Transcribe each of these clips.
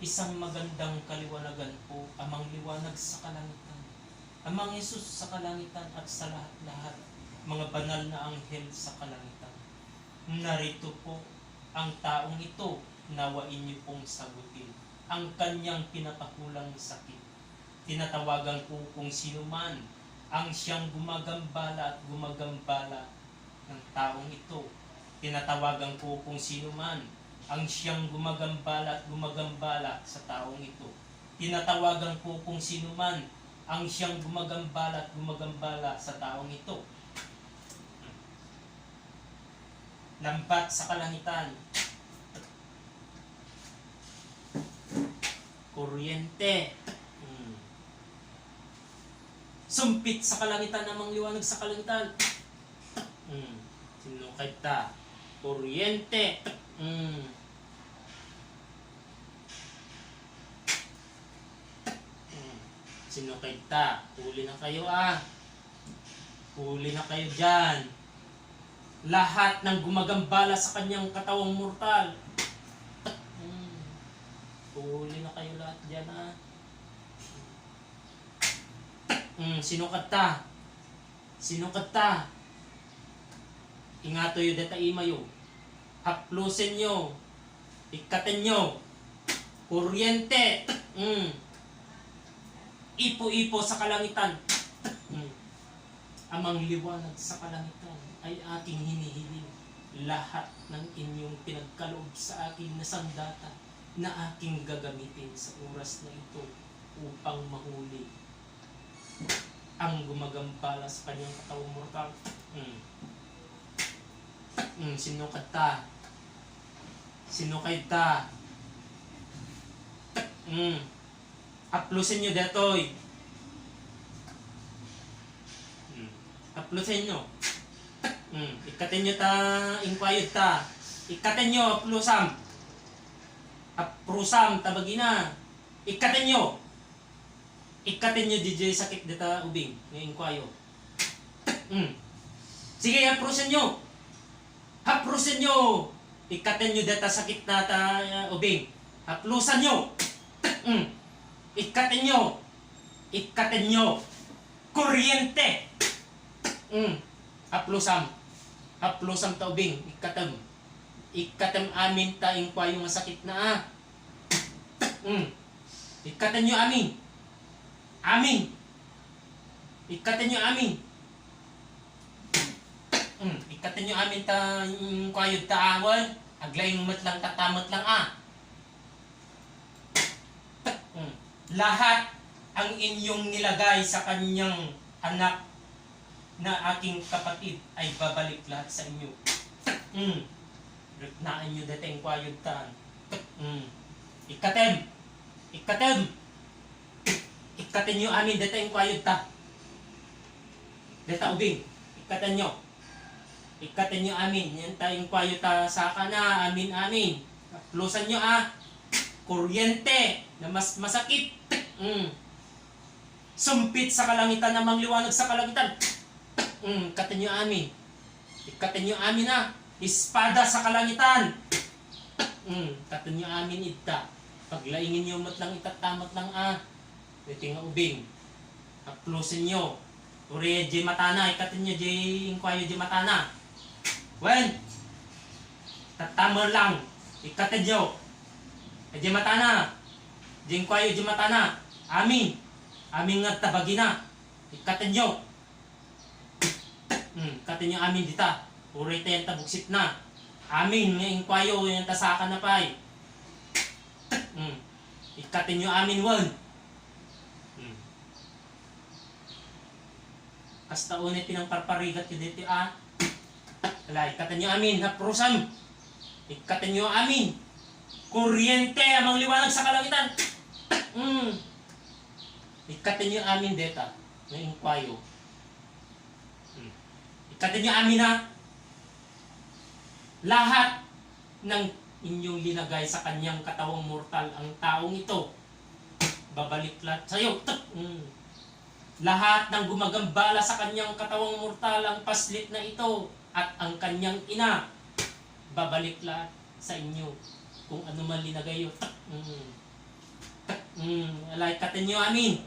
Isang magandang kaliwanagan po, amang liwanag sa kalangitan. Amang Hesus sa kalangitan at sa lahat-lahat, mga banal na anghel sa kalangitan. Narito po ang taong ito, nawain niyo pong sagutin ang kanyang pinapakulang sakit. Tinatawagan ko kung sino man ang siyang gumagambala at gumagambala ng taong ito. Tinatawagan ko kung sino man ang siyang gumagambala at gumagambala sa taong ito. Tinatawagan ko kung sino man ang siyang gumagambala at gumagambala sa taong ito. Lambat sa kalangitan. Kuryente. Sumpit sa kalangitan, namang liwanag sa kalangitan. Sinukay ta. Kuryente. Sinukay ta. Huli na kayo Huli na kayo dyan. Lahat ng gumagambala sa kanyang katawang mortal. Huli na kayo lahat dyan Sinukad ta. Sinukad ta. Ingato yu deta imayo. Haplusin nyo. Ikatin nyo. Kuryente. Ipo-ipo sa kalangitan. Amang liwanag sa kalangitan ay aking hinihiling. Lahat ng inyong pinagkaloob sa akin na sandata na aking gagamitin sa oras na ito upang mahuli ang gumagambala sa kanyang katawang mortal. Sinukad ta. Sinukay ta. Haplusin nyo detoy. Haplusin nyo. Ikatin nyo ta. Inquayod ta. Ikatin nyo. Haplusam. Haprusam. Tabagina. Ikatin nyo. Ikatin nyo DJ sakit deta ubing. Ngayon kwayo. Sige, haprusin nyo. Haprusin nyo. Ikatin nyo deta sakit na ta ubing. Haplusan nyo. Ikatin nyo. Ikatin nyo. Kuryente. Haplusam. Haplusam ta ubing. Ikatem. Ikatem amin ta inkwayo nga sakit na Ikatin nyo amin. Amin. Ikatin nyo amin. Ikatin nyo amin ta kayod ta awal. Aglayong matlang tatamat lang Lahat ang inyong nilagay sa kanyang anak na aking kapatid ay babalik lahat sa inyo. Riknaan nyo dateng kayod ta. Ikatem. Ikatem. Ikatin nyo amin, deta yung kwayod ta. Deta ubing, ikatin nyo. Ikatin nyo amin, yan tayong kwayod ta sa kana, amin. Plusan nyo kuryente, na mas masakit. Sumpit sa kalangitan, namang liwanag sa kalangitan. Ikatin nyo amin. Ikatin nyo amin Espada sa kalangitan. Ikatin nyo amin ita. Paglaingin nyo matlang itatamat lang ito nga ubing. Haplusin nyo. Uri di matana. Ikatin nyo di inkwayo di matana. Wen. Tatamar lang. Ikatin nyo. Di matana. Di inkwayo di matana. Amin. Amin nga tabagina. Ikatin nyo. Ikatin nyo amin dita. Uri tayo tabuksit na. Amin nga inkwayo yung tasaka na pa'y. Ikatin nyo amin wen. Hasta unay pinangparparigat ko dito ikatin nyo amin. Haprusam. Ikatin nyo amin. Kuryente amang liwanag sa kalangitan. Ikatin nyo amin deta. Ngayon kwayo. Ikatin nyo amin Lahat ng inyong linagay sa kanyang katawang mortal ang taong ito. Babalik lahat sa'yo. Lahat ng gumagambala sa kanyang katawang mortal ang paslit na ito at ang kanyang ina, babalik lahat sa inyo kung ano man linagay yun. Alay ikatin nyo amin.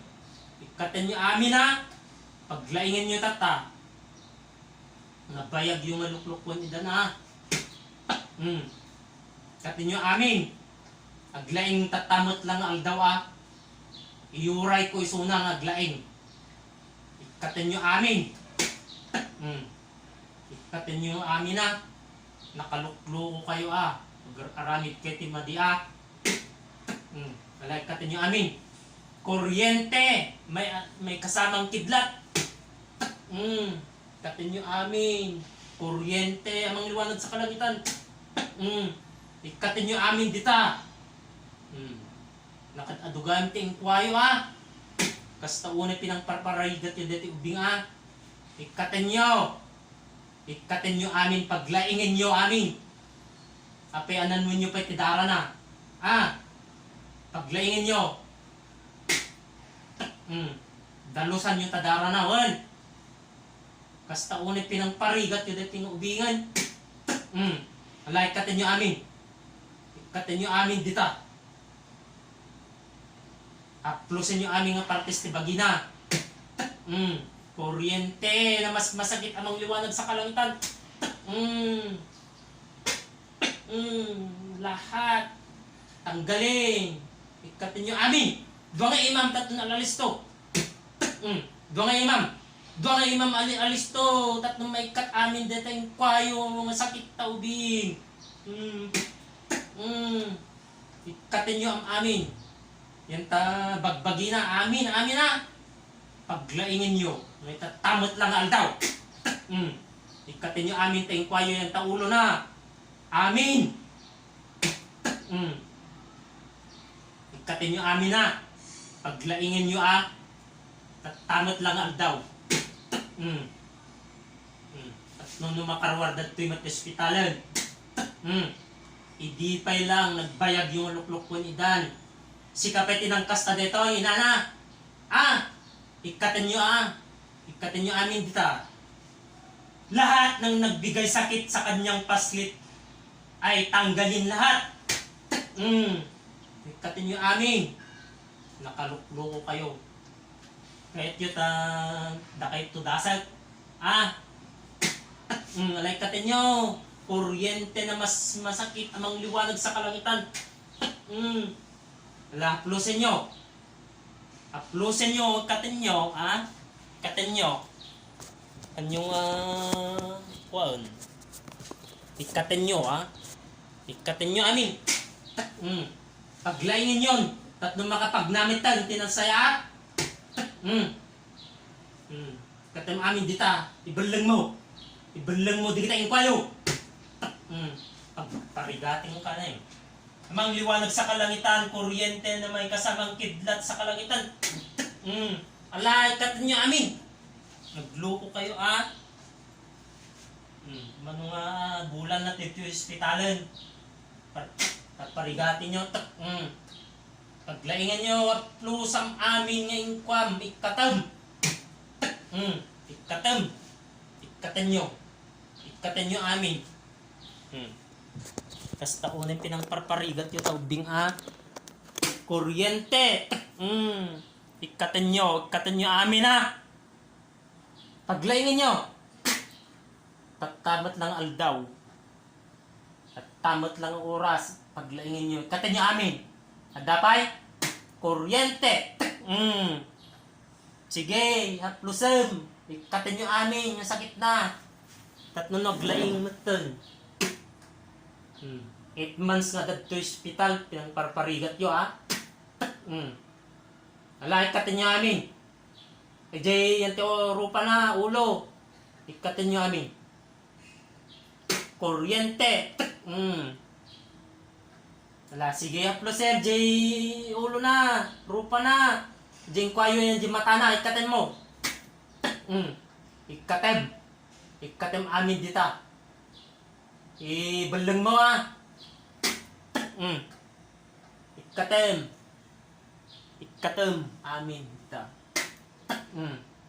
Ikatin nyo amin ha. Paglaingin nyo tata. Nabayag yung maluklukwan idan ha. Ikatin nyo amin. Aglaing tatamot lang aldaw ha. Iuray ko isuna ng aglaing. Ikatin nyo amin. Ikatin nyo amin ha. Nakaluklo ko kayo ah. Mag-aramid kayo timadi ah. Alay ikatin nyo amin. Kuryente. May kasamang kidlat. Ikatin nyo amin. Kuryente. Amang liwanag sa kalangitan. Ikatin nyo amin dita. Nakatadugan ting kwayo ha. Kasta unay pinangparparaygat yung dati ubing ha. Ikatin nyo. Ikatin nyo amin. Paglaingin nyo amin. Ape anan mo nyo pa itidara na. Paglaingin nyo. Dalusan nyo tadara na. Kasta unay pinangparigat yung dati ubingan. Alay ikatin nyo amin. Ikatin nyo amin dita. Aplusin nyo aming nga partes ti bagina. Kuryente na mas masakit amang liwanag sa kalangitan. Lahat. Tanggalin. Ikatin nyo amin. Dua nga imam tatun alalisto. Dua nga imam. Dua nga imam alisto. Tatun maikat amin dito yung kwayo. Mga sakit taubing. Ikatin nyo am amin. Yan ta bagbagi na, amin na. Paglaingin nyo, may tatamot lang aldaw. Ikatin nyo amin, tayong kwayo yan taulo na. Amin. Ikatin nyo amin na. Paglaingin nyo tatamot lang aldaw. At nung makarwardat to'y mat-hospitalan. Idipay lang, nagbayag yung lukluk ko ni Dan. Si kapeti ng kasta dito, inana. Ikatin nyo Ikatin nyo amin dita. Lahat ng nagbigay sakit sa kanyang paslit ay tanggalin lahat. Ikatin nyo amin. Nakaluklo ko kayo. Kahit yun dakay tudasag. Alay ikatin nyo. Kuryente na mas masakit amang liwanag sa kalangitan. Aplusin nyo. Aplusin nyo, katin nyo, katin nyo. Kanyong, ikatin nyo, ikatin nyo, amin. Paglaingin yun. Tatlong makapagnamitan, tinansaya. Katin mo amin dita. Ibalang mo. Ibalang mo, di kita ingkwayo. Pagparigating mo ka na Amang liwanag sa kalangitan, kuryente na may kasamang kidlat sa kalangitan. Alay, ikatin nyo amin. Nagloko kayo Mano nga bulan na tito hospitalan. Pagparigatin nyo. Paglaingan nyo, plusam amin nga inkwam. Ikatam. Ikatam. Ikatin nyo. Ikatin nyo amin. Kasta unang pinangparparigat yung taubing kuryente. Ikatin nyo amin Paglaingin nyo. Tatamot lang aldaw. Tatamot lang oras. Paglaingin nyo. Ikatin nyo amin. Adapay. Kuryente. Sige, haplusem. Ikatin nyo amin. Yung sakit na. Tatno naglaing matan. 8 months nga dadto hospital, pinangparparigat yo Alay, ikatin nyo amin. Yan rupa na, ulo. Ikatin nyo amin. Kuryente. Ala, sige, haplo sir, ulo na, rupa na. Kwayo yan, mata na, ikatin mo. Ikatim. Ikatim amin dita. Ibalang mo Ikatim. Ikatim amin dita.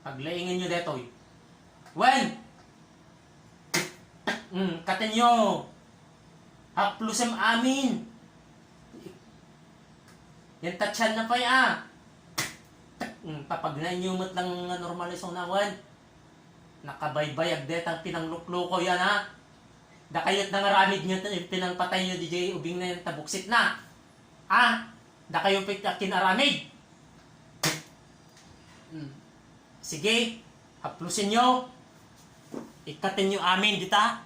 Paglaingin nyo detoy. Katin nyo. Haplusem amin. Yan tatsyan na pa ya. Papagnain nyo mo't lang normalisong nawan. Nakabaybayag detang pinanglukloko yan ha. Da kayot na ngaramid nyo pinangpatay nyo DJ ubing na yan tabuksit na. Ha? Da kayo kinaramid. Sige, haplusin nyo. Ikatin nyo amin dita.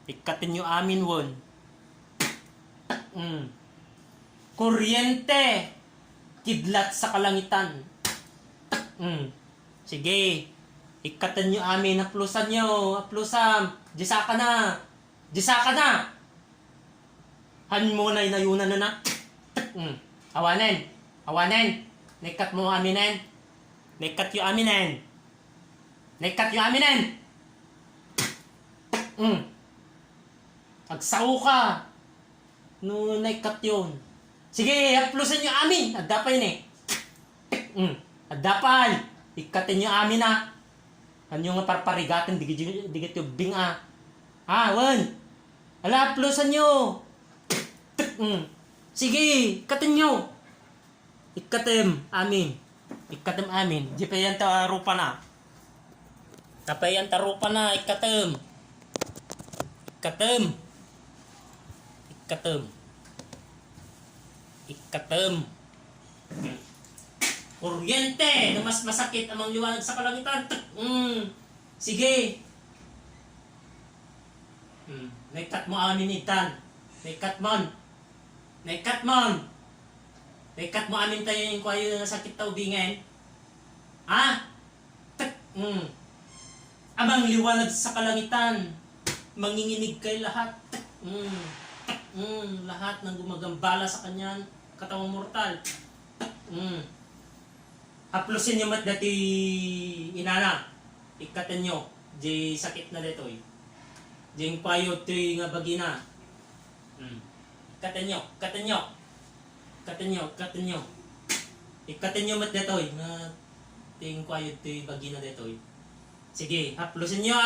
Ikatin nyo amin won. Kuryente. Kidlat sa kalangitan. Sige. Ikatan nyo amin. Haplusan nyo. Haplusan. Jisaka na. Jisaka na. Han mo na inayunan na na. Awanen. Awanen. Nekat mo aminen. Nekat yung aminen. Nekat yung aminen. Agsaw ka. No, nekat yun. Sige, haplusan yung amin. Adapay ni. Adapay. Ikatin yung amin na. Ano nga parparigatan. Digit yung bing ah. Wan. Ala, haplusan nyo. Sige, ikatin nyo. Ikatim amin. Ikatim amin. Di pa yan tarupa na. Tapay yan tarupa na. Ikatim. Ikatim. Ikatim. Ikatim. Kuryente na mas masakit amang liwanag sa kalangitan. Sige. Naikat mo amin itan. Naikat mon. Naikat mon. Naikat mo amin tayo yung kwayo na sakit ta ubingen. Amang liwanag sa kalangitan. Manginginig kay lahat. Lahat ng gumagambala sa kanyan katawang mortal. Haplusin nyo mat dati inana. Ikatin nyo. Di sakit na dito eh. Di yung kwayo ito nga bagina. Ikatin nyo. Ikatin nyo. Ikatin nyo. Ikatin nyo. Ikatin nyo mat dito eh. Ito yung kwayo ito yung bagina dito eh. Sige. Haplusin nyo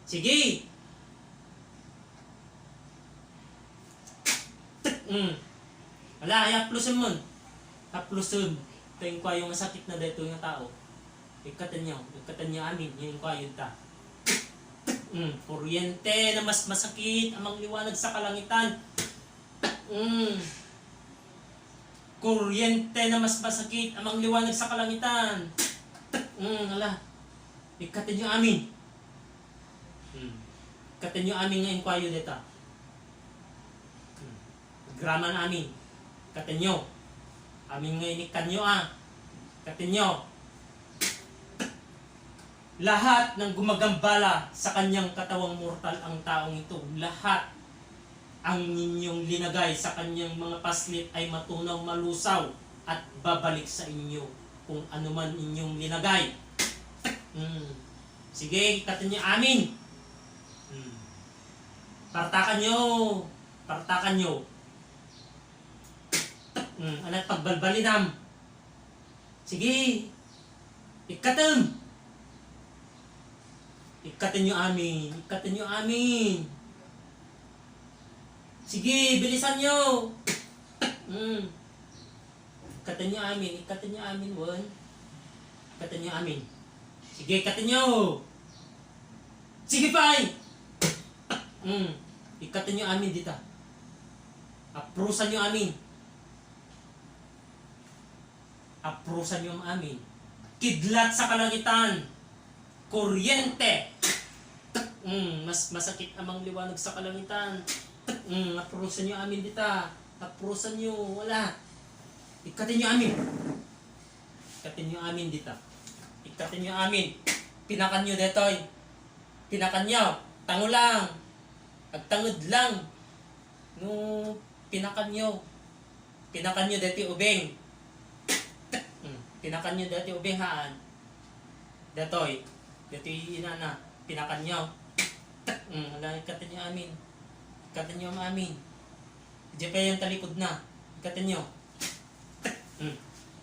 Sige. Wala. Haplusin mo. Haplusin. Ito yung kwayo nga sakit na dito yung tao. Ikatin nyo. Ikatin nyo amin. Yung kwayo ta. Kuryente na mas masakit amang liwanag sa kalangitan. Kuryente na mas masakit amang liwanag sa kalangitan. Ala. Ikatin nyo amin. Ikatin nyo amin nga yung kwayo dito. Grama na amin. Ikatin nyo. Amin nga inikan nyo Ikatin nyo. Lahat ng gumagambala sa kanyang katawang mortal ang taong ito. Lahat ang ninyong linagay sa kanyang mga paslit ay matunaw malusaw at babalik sa inyo kung ano man inyong linagay. Sige, ikatin nyo amin. Partakan nyo. Partakan nyo. Alat pagbalbalinam. Sige. Ikatin. Ikatin nyo amin. Ikatin nyo amin. Sige, bilisan nyo. Ikatin nyo amin. Ikatin nyo amin, Won. Ikatin nyo amin. Sige, ikatin nyo. Sige, fine. Ikatin nyo amin dito. Aprusan nyo amin. Aprusan nyo amin. Kidlat sa kalangitan. Kuryente. Mas masakit amang liwanag sa kalangitan. Aprusan nyo amin dito. Aprusan nyo. Wala. Ikatin nyo amin. Ikatin nyo amin dito. Ikatin nyo amin. Pinakan nyo dito. Pinakan nyo. Tango lang. Agtangod lang. No, pinakan nyo. Pinakan nyo dito ubeng. Pinakan nyo dito ubeng haan. Datoy. Dito inana. Pinakan nyo. Wala, ikatin nyo amin. Ikatin nyo amin. Diyan pa yung talikod na. Ikatin nyo.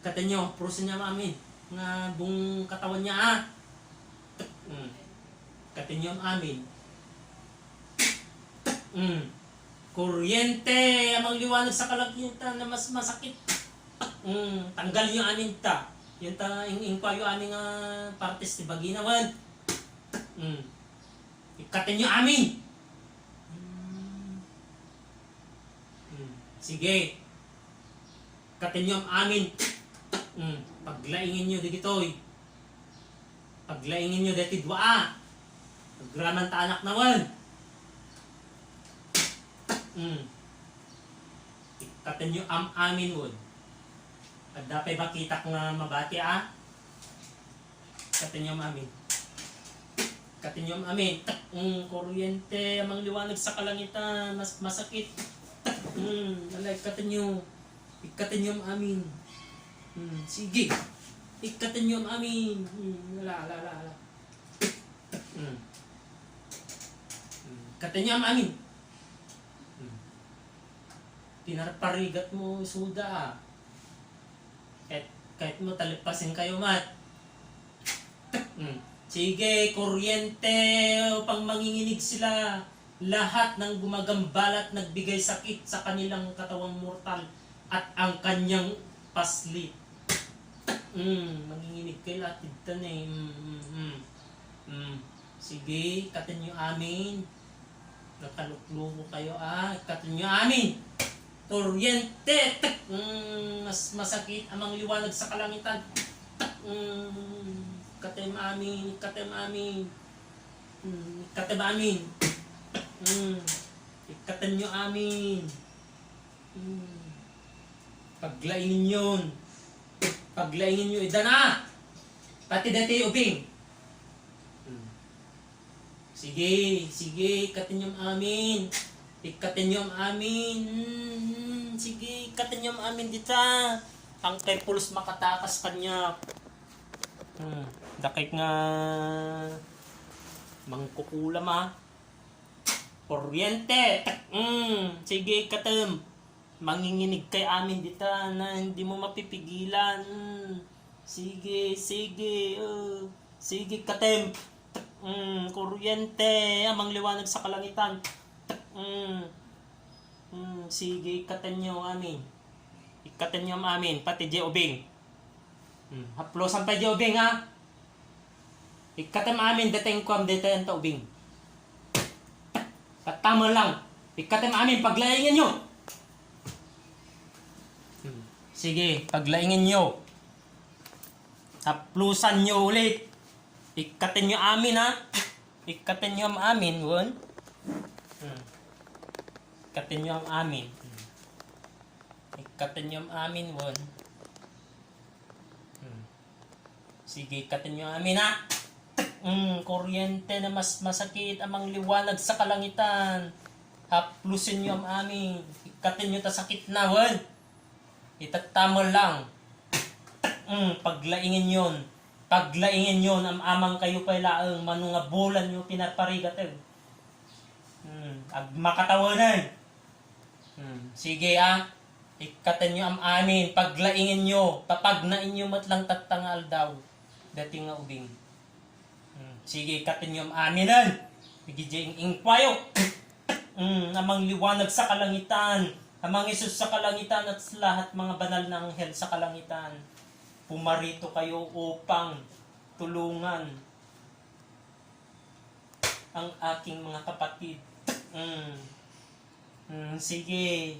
Ikatin nyo. Prusin nyo amin. Nga buong katawan niya Ikatin nyo amin. Kuryente, amang liwanag sa kalangitan na mas masakit. Tanggal nyo amin ta. Yan ta, ingpayo aming partes ni Baginawan. Ikatin nyo amin. Sige. Ikatin nyo ang amin. Paglaingin nyo digitoy. Paglaingin nyo dati dua. Pagraman ta anak nawan. Ikatin nyo am amin won. Kadapay makita ko nga mabati Ikatin nyo am amin. Ikatin nyo am amin. Kuryente, amang liwanag sa kalangitan. Mas masakit. Ikatin nyo. Ikatin nyo am amin. Sige. Ikatin nyo am amin. Ala. Ikatin nyo am amin. Pinarparigat mo suda kahit mo talipasin kayo mat. Sige, kuryente upang manginginig sila. Lahat ng gumagambalat nagbigay sakit sa kanilang katawang mortal at ang kanyang paslit. Manginginig kayo lahat dito Sige, katin nyo amin. Nakalukluko kayo katin nyo amin. Kuryente, mas masakit amang liwanag sa kalangitan. Katem amin. Ikatem amin. Ikatem nyo amin. Paglaingin yun. Paglaingin nyo, idana. Pati dati ubing. Sige, ikatin nyo amin. Ikatin nyo amin. Sige, ikatin nyo amin dita. Ang kay pulos makatakas kanya. Dakit nga mangkukulam Kuryente. Sige, ikatin. Manginginig kay amin dita na hindi mo mapipigilan. Sige. Sige, ikatin. Kuryente, amang liwanag sa kalangitan. Sige, ikatin nyo amin. Ikatin nyo amin, pati di ubing. Haplosan pa di ubing Ikatin amin, dating kuam dito yan ta ubing. Katama lang. Ikatin amin, paglaingin nyo. Sige, paglaingin nyo. Haplosan nyo ulit. Ikatin nyo amin Ikatin nyo amin, won. Ikatin nyo ang amin. Ikatin nyo ang amin, won. Sige, ikatin nyo ang amin, kuryente na mas masakit amang liwanag sa kalangitan. Haplusin nyo ang amin. Ikatin nyo ta sakit na, won. Itatamo lang. Paglaingin yon. Paglaingin yon, ang amang kayo pa ilaang manungabulan nyo pinarparigat Ag makatawanan. Sige ikatin nyo ang amin. Paglaingin nyo. Papagnain nyo matlang tatangal daw. Dating nga ubing. Sige, ikatin nyo ang amin Bigijing ingpayo. Amang liwanag sa kalangitan. Amang Isus sa kalangitan at lahat mga banal na anghel sa kalangitan. Pumarito kayo upang tulungan ang aking mga kapatid. Sige.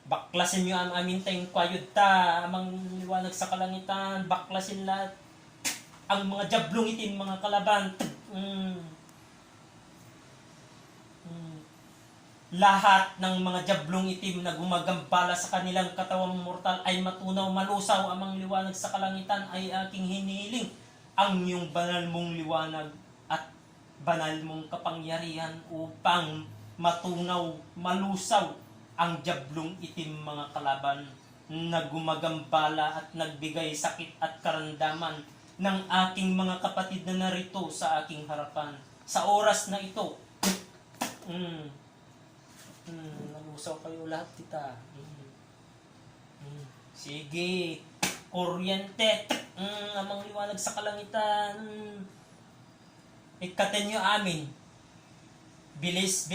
Baklasin nyo ang amin tayong kwayod ta. Amang liwanag sa kalangitan. Baklasin lahat. Ang mga jablong itim, mga kalaban. Lahat ng mga jablong itim na gumagambala sa kanilang katawang mortal ay matunaw, malusaw. Amang liwanag sa kalangitan ay aking hinihiling. Ang iyong banal mong liwanag at banal mong kapangyarihan upang matunaw, malusaw ang jablong itim, mga kalaban na gumagambala at nagbigay sakit at karamdaman ng aking mga kapatid na narito sa aking harapan. Sa oras na ito, nalusaw kayo lahat kita. Sige, kuryente, amang liwanag sa kalangitan. Ikatin nyo amin. Bilis.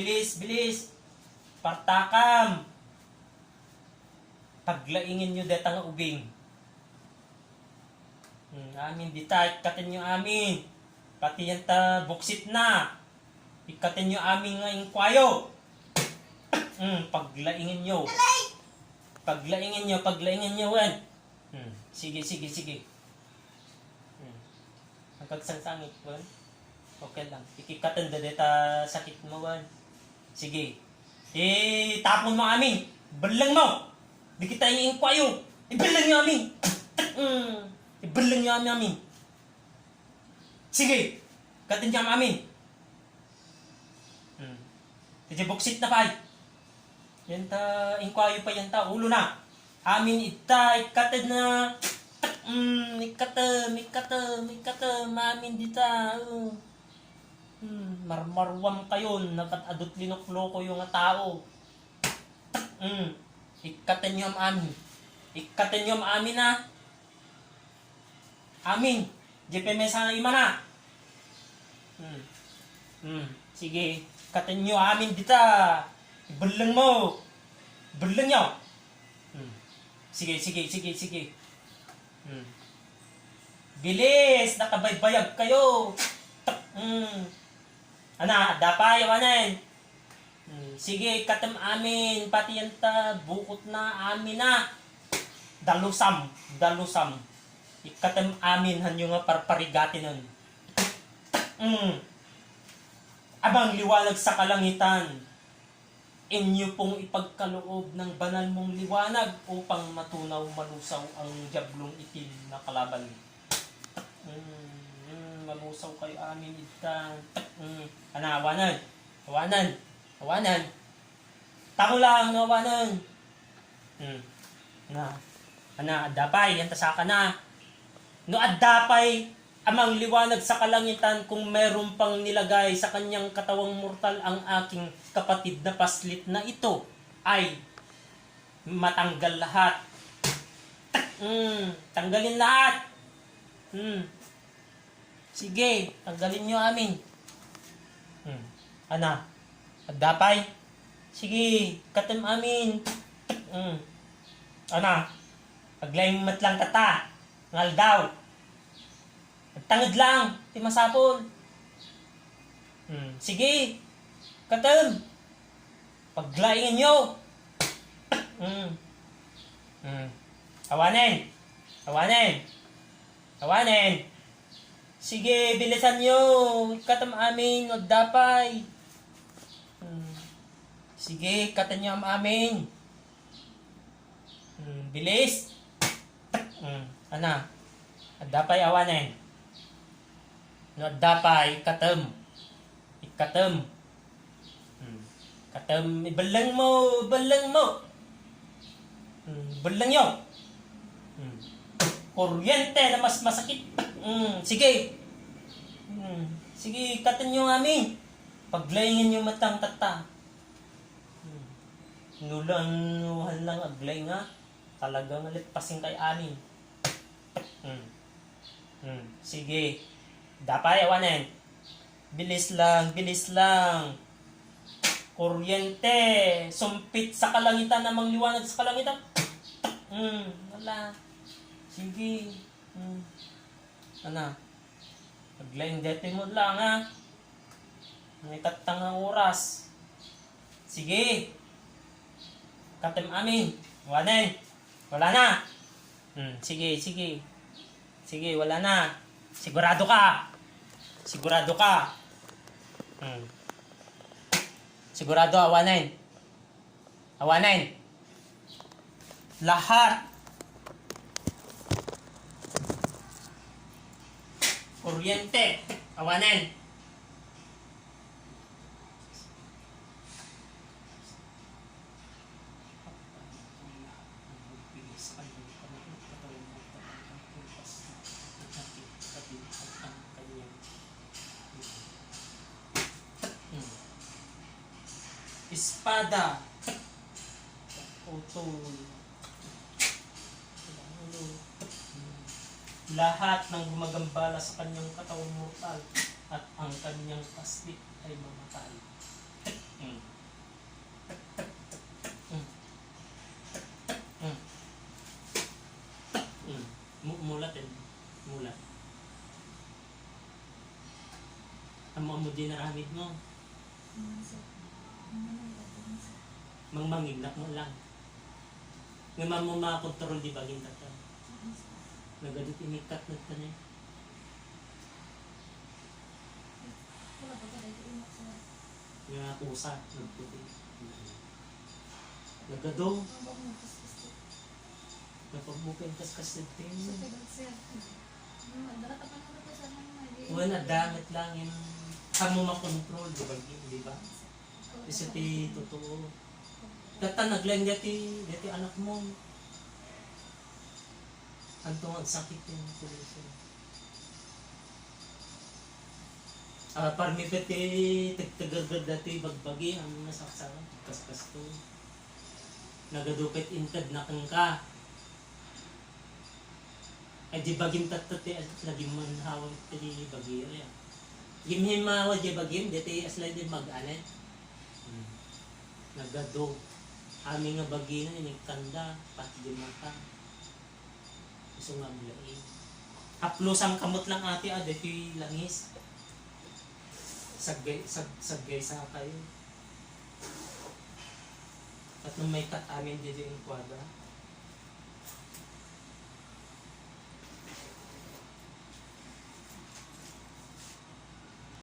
Partakam. Paglaingin nyo deta nga ubing. Amin dita, ikatin nyo amin. Pati yan ta buksit na. Ikatin nyo amin nga inkwayo. Paglaingin nyo. Paglaingin nyo, wan. Sige. Ang kagsangsangit, wan. Okay lang. Ikikatin da deta sakit mo, wan. Sige. Tapon mo amin. Balang mo. Di kita iinkwayo. Ibalang nyo amin. Ibalang nyo amin. Sige. Katin niya amin. Kasi buksit na pa. Yan ta, inkwayo pa yan ta. Ulo na. Amin ikatin na. Ikatem. Amin dita. Marmarwam kayo. Nakatadot linok-loko yung tao. Ikatin nyo amin. Ikatin nyo amin na. Amin. JP Mesa ima na. Sige. Ikatin nyo amin dita. Ibalang mo. Ibalang nyo. Sige. Bilis. Nakabaybayag kayo. Dapay, wanan. Sige, ikatem amin. Pati yan ta, bukot na amin na. Dalusam. Ikatem amin, hanyo nga parparigati nun. Abang liwanag sa kalangitan, inyo pong ipagkaloob ng banal mong liwanag upang matunaw malusaw ang diablong itim na kalaban. Malusaw kayo amin itan. Awanan. Tako lang, awanan. Adapay, yan tasaka na. No adapay, amang liwanag sa kalangitan kung meron pang nilagay sa kanyang katawang mortal ang aking kapatid na paslit na ito ay matanggal lahat. Tanggalin lahat. Sige, tanggalin nyo amin. Adapay. Sige, katem amin. Paglayang matlang kata. Ngal daw. Tangad lang, ti masapol. Sige, katem. Paglaingin nyo. Awanin. Sige, bilisan nyo. Katem amin, dapay. Sige, katem nyo amin. Bilis. Dapay awanin. Dapay, katem. Katem, ibalang mo. Balang nyo. Kuryente na mas masakit. Sige. Sige, katen nyo amin. Paglayingin nyo matang tata. Nulan lang aglay nga. Talagang pasing kay amin. Sige. Dapay awanin. Bilis lang. Kuryente. Sumpit sa kalangitan namang liwanag sa kalangitan. Wala. Sige. Paglaying dete mo lang ha. May tatang oras. Sige. Katem amin. Wanen. Wala na. Sige. Sige, wala na. Sigurado ka. Sigurado, awanin. Lahat. Kuryente. Awanin. Espada. Utol. Lahat ng gumagambala sa kanyang katawang mortal at ang kanyang paslit ay mamatay. mo dinaramid mo. Naman sir. Naman naman sir. Mangmangignak mo lang. Ngayon mo makakontrol di ba gintat ka? Naman sir. Nagadit imikat na tanay. Wala ba ka dito imak sir? Nga kusa, nagputi. Nagado, Ang bang magkaskas. napagbukin kaskas Sa natin. tagal sir. Dala ka pa na ko sir. Wala, damit lang yung kamo makontrol, di ba? Kasi ti totoo. Tatanag lang dati anak mo. Antong ang sakit yung pulisya. Parmi pati tagtagagad dati bagbagi ang nasaksakan. Kaskas to. Nagadupit intad na kang ka. Ay di bagim tatati lagi man hawag tadi bagyo ya. Gimhin mawa di bagim dati aslay din mag-anet. Nagado. Aming nga bagi na inikanda pati di mata. Iso nga mulai. Haplos ang kamot lang ate dati langis. Saggay sa kayo. At nung may tat amin dito yung kwadra.